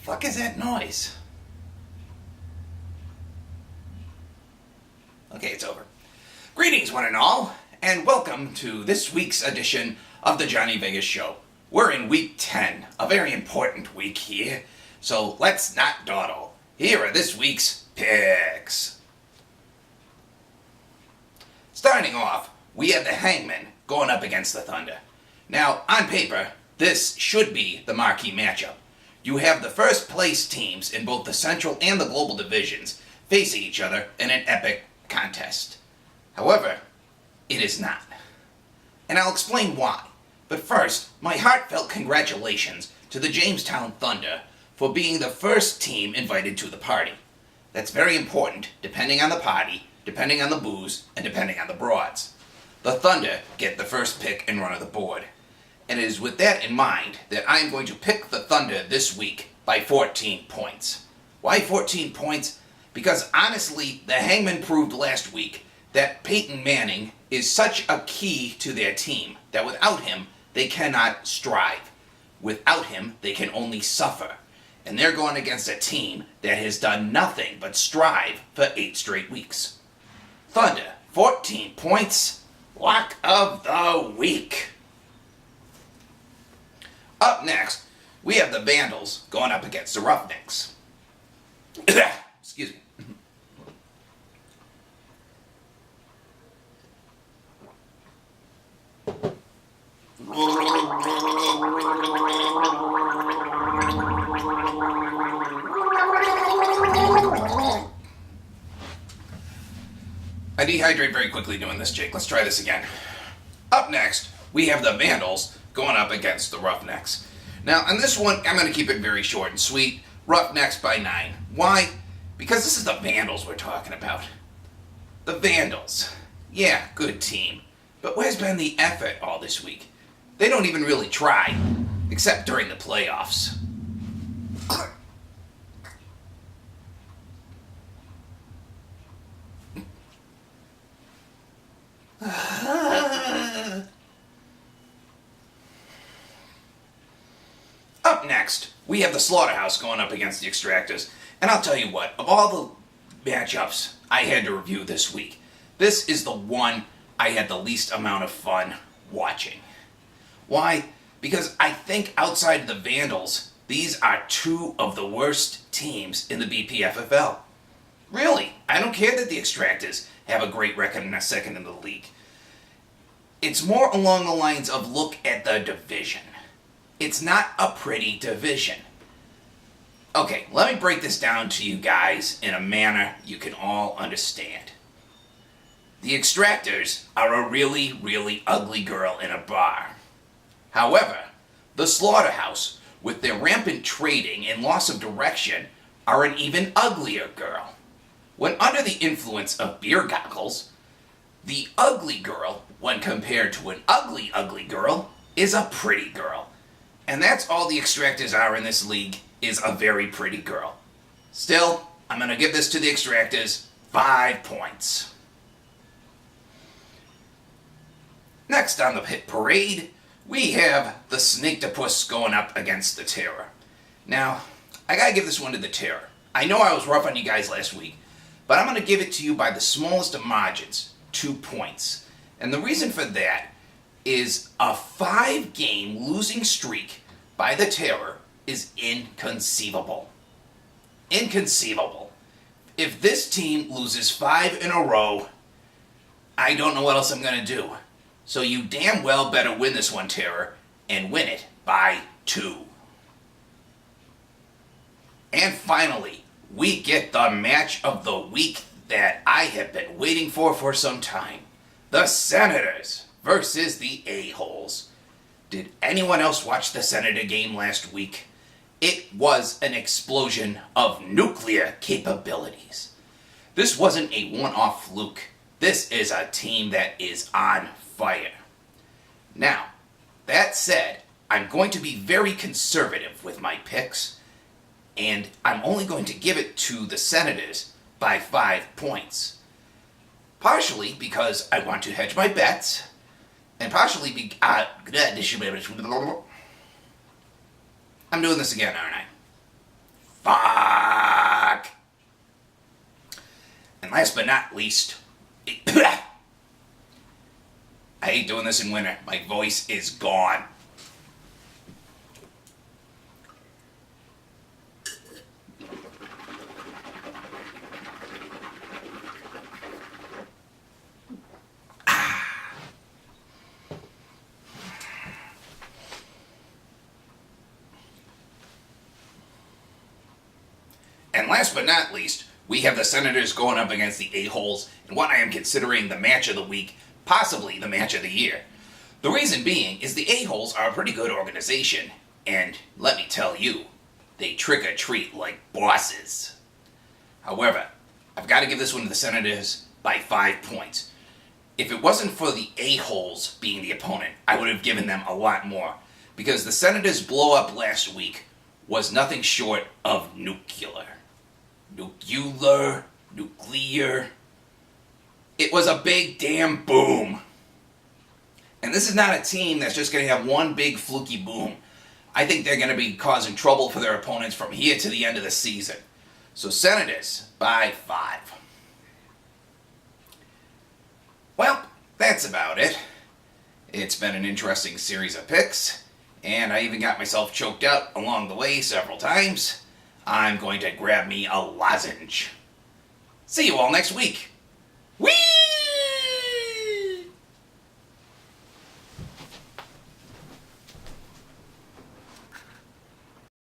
Fuck is that noise? Okay, it's over. Greetings, one and all, and welcome to this week's edition of the Johnny Vegas Show. We're in week 10, a very important week here, so let's not dawdle. Here are this week's picks. Starting off, we have the Hangman going up against the Thunder. Now, on paper, this should be the marquee matchup. You have the first place teams in both the Central and the Global divisions facing each other in an epic contest. However, it is not. And I'll explain why. But first, my heartfelt congratulations to the Jamestown Thunder for being the first team invited to the party. That's very important, depending on the party, depending on the booze, and depending on the broads. The Thunder get the first pick and run of the board. And it is with that in mind that I am going to pick the Thunder this week by 14 points. Why 14 points? Because honestly, the Hangman proved last week that Peyton Manning is such a key to their team that without him, they cannot strive. Without him, they can only suffer. And they're going against a team that has done nothing but strive for 8 straight weeks. Thunder, 14 points, lock of the week. Up next, we have the Vandals going up against the Roughnecks. Excuse me. I dehydrate very quickly doing this, Jake. Let's try this again. Up next, we have the Vandals going up against the Roughnecks. Now, on this one, I'm going to keep it very short and sweet. Roughnecks by 9. Why? Because this is the Vandals we're talking about. The Vandals. Yeah, good team. But where's been the effort all this week? They don't even really try, except during the playoffs. Up next, we have the Slaughterhouse going up against the Extractors. And I'll tell you what, of all the matchups I had to review this week, this is the one I had the least amount of fun watching. Why? Because I think outside of the Vandals, these are 2 of the worst teams in the BPFFL. Really, I don't care that the Extractors have a great record and are second in the league. It's more along the lines of look at the division. It's not a pretty division. Okay, let me break this down to you guys in a manner you can all understand. The Extractors are a really, really ugly girl in a bar. However, the Slaughterhouse, with their rampant trading and loss of direction, are an even uglier girl. When under the influence of beer goggles, the ugly girl, when compared to an ugly, ugly girl, is a pretty girl. And that's all the Extractors are in this league, is a very pretty girl. Still, I'm going to give this to the Extractors 5 points. Next on the hit parade, we have the Snakektopus going up against the Terror. Now, I gotta give this one to the Terror. I know I was rough on you guys last week, but I'm gonna give it to you by the smallest of margins, 2 points. And the reason for that is a 5-game losing streak by the Terror is inconceivable. Inconceivable. If this team loses 5 in a row, I don't know what else I'm gonna do. So you damn well better win this one, Terror, and win it by 2. And finally, we get the match of the week that I have been waiting for some time. The Senators versus the A-Holes. Did anyone else watch the Senator game last week? It was an explosion of nuclear capabilities. This wasn't a one-off fluke. This is a team that is on fire. Now, that said, I'm going to be very conservative with my picks. and I'm only going to give it to the Senators by 5 points. Partially because I want to hedge my bets, and partially I'm doing this again, aren't I? Fuck! And last but not least, I hate doing this in winter. My voice is gone. And last but not least, we have the Senators going up against the A-holes in what I am considering the match of the week, possibly the match of the year. The reason being is the A-holes are a pretty good organization, and let me tell you, they trick-or-treat like bosses. However, I've got to give this one to the Senators by 5 points. If it wasn't for the A-holes being the opponent, I would have given them a lot more, because the Senators' blow-up last week was nothing short of nuclear. Nuclear. It was a big damn boom. And this is not a team that's just going to have one big fluky boom. I think they're going to be causing trouble for their opponents from here to the end of the season. So Senators by 5. Well, that's about it. It's been an interesting series of picks, and I even got myself choked out along the way several times. I'm going to grab me a lozenge. See you all next week. Whee!